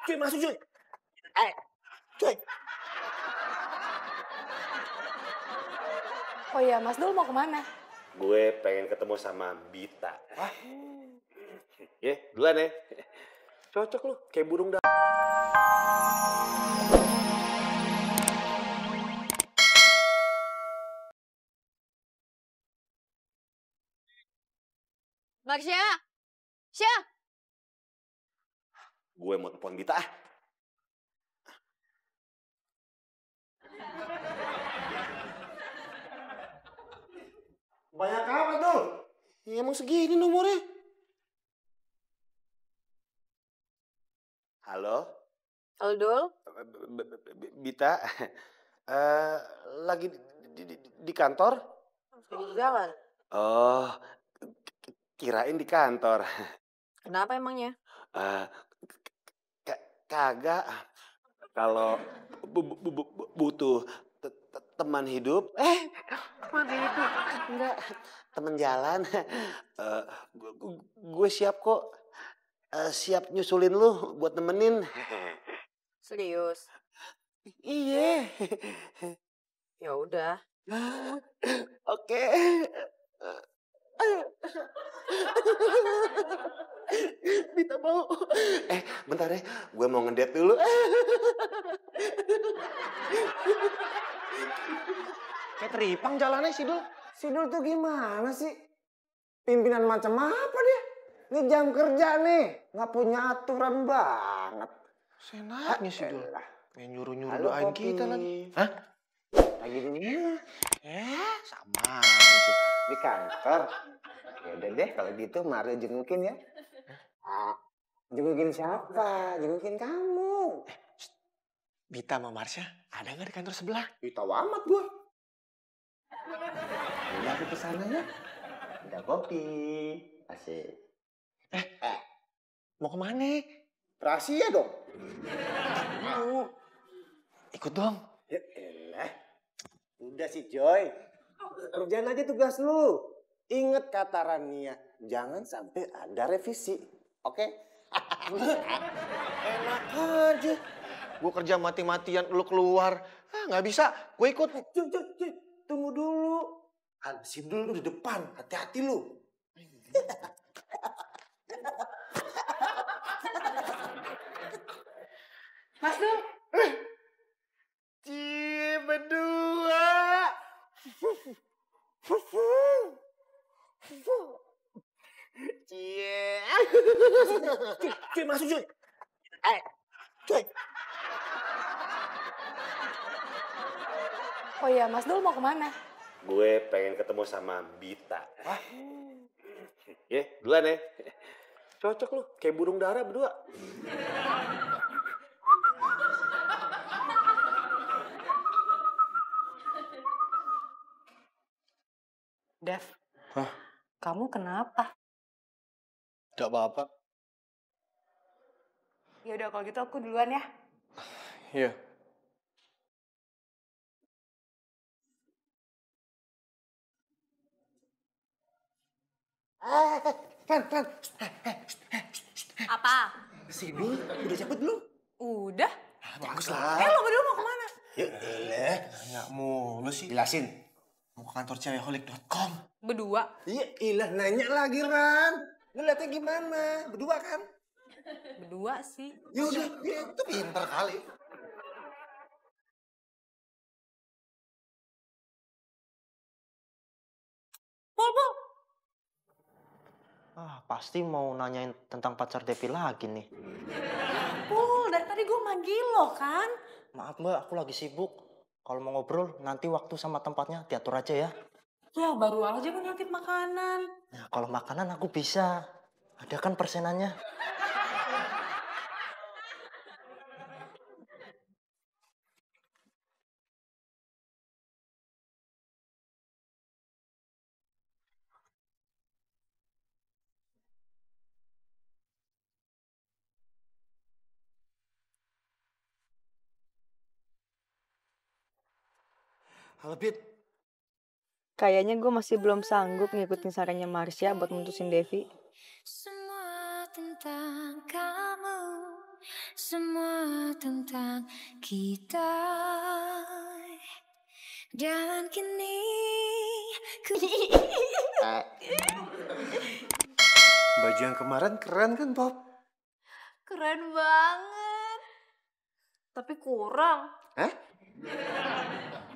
Cuy, masuk cuy. Cuy. Oh iya, Mas Dul mau kemana? Gue pengen ketemu sama Bita. Ya, duluan ya. Cocok lu, kayak burung dah. Marsha! Syah! Gue mau telepon Bita. Banyak apa tuh? Ya, emang segini nomornya. Halo? Halo Dul? Bita? Lagi di kantor? Di jalan. Oh, kirain di kantor. Kenapa emangnya? Kagak. Kalau butuh teman hidup, teman hidup, enggak, teman jalan, gue siap kok, siap nyusulin lu buat nemenin. Serius? Iya. Ya udah. Oke. Bita mau. Bentar ya, gue mau ngedate dulu. Kayak teripang jalannya Sidul. Sidul tuh gimana sih? Pimpinan macam apa dia? Ini jam kerja nih, nggak punya aturan banget. Senaknya Sidul. Kayak nyuruh-nyuruh Halo, doain Popi. kita lagi. Hah? Lagi di mana? Sama aja. Di kantor. Ya udah deh, kalau gitu Mario jengukin ya. Jengukin siapa? Jengukin kamu. Bita sama Marsha ada nggak di kantor sebelah? Tahu amat gua. Udah aku kesana ya. Udah kopi. Asik. Mau kemana? Rahasia dong. Ikut dong. Ya elah. Udah sih Joy. Kerjain aja tugas lu. Ingat kata Rania. Jangan sampai ada revisi. Oke? Enak aja. Gue kerja mati-matian, lu keluar. Nggak bisa, gue ikut. Cuy. Tunggu dulu. Sidul lu di depan. Hati-hati lu. Mas Dul? Cie, berdua. Cie. Cuy, masuk cuy. Cuy. Oh iya, Mas Dul mau kemana? Gue pengen ketemu sama Bita. Ya, duluan ya. Cocok lu, kayak burung dara berdua. Dev. Hah? Kamu kenapa? Gak apa-apa. Ya udah kalau gitu aku duluan ya. Iya. Kan. Apa? Sini, udah cepet belum? Udah. Bagus lah. Lo berdua mau kemana? Ya elah. Nggak mulu sih. Jelasin. Mau ke kantor cewekholik.com. Berdua. Iya, ilah nanya lagi Ran. Lu liatnya gimana? Berdua kan? Berdua sih. Ya udah, ya itu pinter kali. Pol. Pasti mau nanyain tentang pacar Devi lagi nih. Pol, dari tadi gue manggil lo kan. Maaf mbak, aku lagi sibuk. Kalau mau ngobrol, nanti waktu sama tempatnya diatur aja ya. Ya baru aja gue ngintip makanan. Nah, kalau makanan aku bisa. Ada kan persenannya? Halo Bit. Kayaknya gue masih belum sanggup ngikutin sarannya Marsha buat mutusin Devi. Semua tentang kamu semua tentang kita. Dan kini ku Baju yang kemarin keren kan, Pop? Keren banget. Tapi kurang. Hah?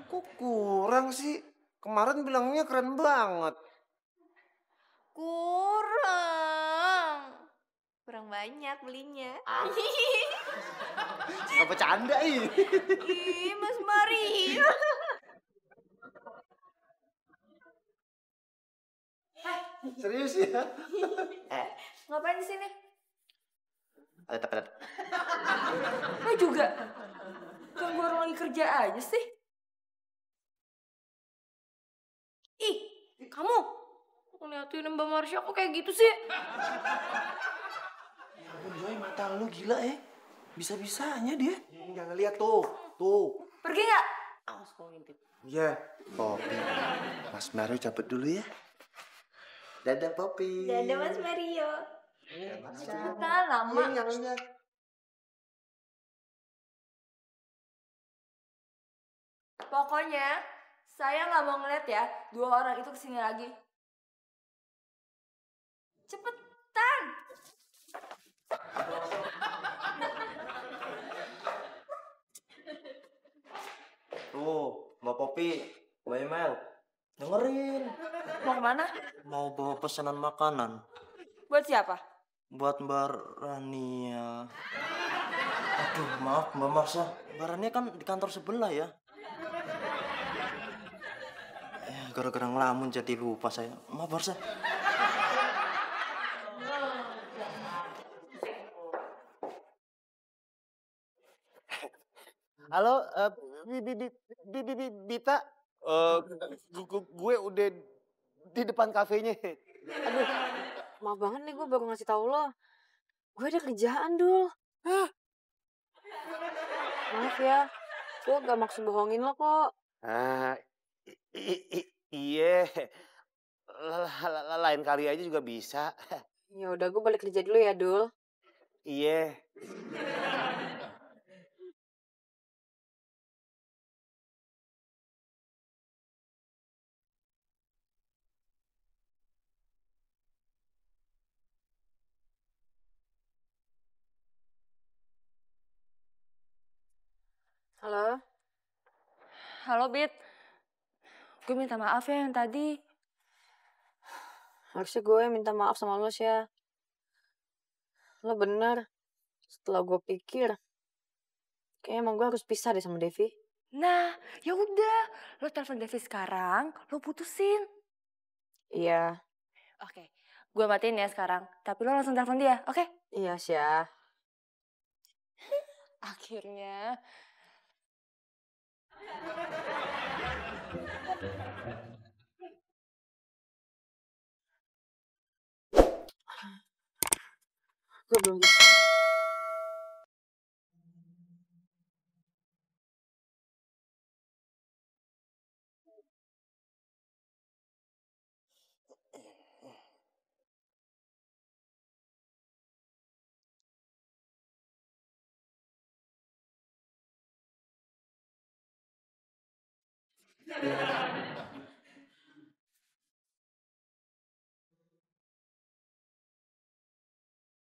Kok kurang sih? Kemarin bilangnya keren banget. Kurang. Kurang banyak belinya. Apa canda ini? Ih, Mas Mario. Serius ya? Ngapain di sini? Ada tepat. Lo juga? Ganggu orang lagi kerja aja sih. Ih, kamu ngeliatin Mbak Marsha kok kayak gitu sih? Ya ampun, Joy, mata lu gila ya. Bisa-bisanya dia. Jangan lihat tuh. Tuh. Pergi nggak? Awas kalau ngintip. Iya, Poppy. Mas Mario cabut dulu ya. Dadah, Poppy. Dadah Mas Mario. Cepetan lama. Iya, jangan. Pokoknya saya nggak mau ngeliat ya 2 orang itu kesini lagi. Cepetan. Tuh, Mbak Popi, Mbak Emel, dengerin. Mau kemana? Mau bawa pesanan makanan Buat siapa? buat Mbak Rania. Aduh, maaf Mbak Marsha. Mbak Rania kan di kantor sebelah ya. Gara-gara ngelamun jadi lupa saya. Maaf Marsha. Halo, Bita. Gue udah di depan kafenya. Aduh, maaf banget nih gue baru ngasih tahu lo. Gue ada kerjaan, Dul. Hah? Maaf ya, gue gak maksud bohongin lo kok. Iya. Lain kali aja juga bisa. Ya udah, gue balik kerja dulu ya, Dul. Iya. Halo? Halo Bit. Gue minta maaf ya yang tadi. Harusnya gue minta maaf sama lo, Sya. Lo bener. Setelah gue pikir, kayaknya emang gue harus pisah deh sama Devi. Nah, ya udah. Lo telepon Devi sekarang, lo putusin. Iya. Oke, gue matiin ya sekarang. Tapi lo langsung telepon dia, oke? Iya, Sya. Akhirnya. Gue belum bisa.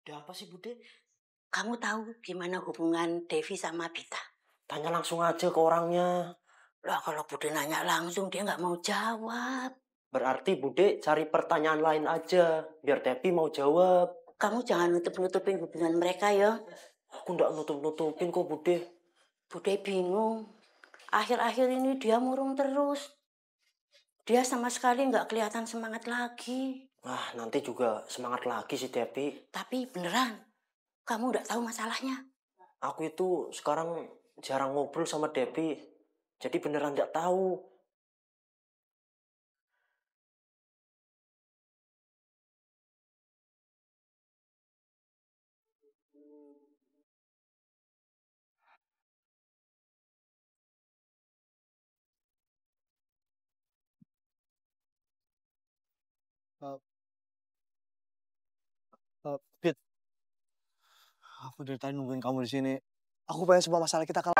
Ada apa sih Bude? Kamu tahu gimana hubungan Devi sama Bita? Tanya langsung aja ke orangnya. Lah kalau Bude nanya langsung dia nggak mau jawab. Berarti Bude cari pertanyaan lain aja. Biar Devi mau jawab. Kamu jangan nutup-nutupin hubungan mereka ya. Aku nggak nutup-nutupin kok Bude. Bude bingung. Akhir-akhir ini dia murung terus. Dia sama sekali nggak kelihatan semangat lagi. Nah, nanti juga semangat lagi sih Devi. Tapi beneran, kamu udah tahu masalahnya? Aku itu sekarang jarang ngobrol sama Devi. Jadi beneran nggak tahu. Bit. Aku dari tadi nungguin kamu di sini. Aku pengen semua masalah kita kelar.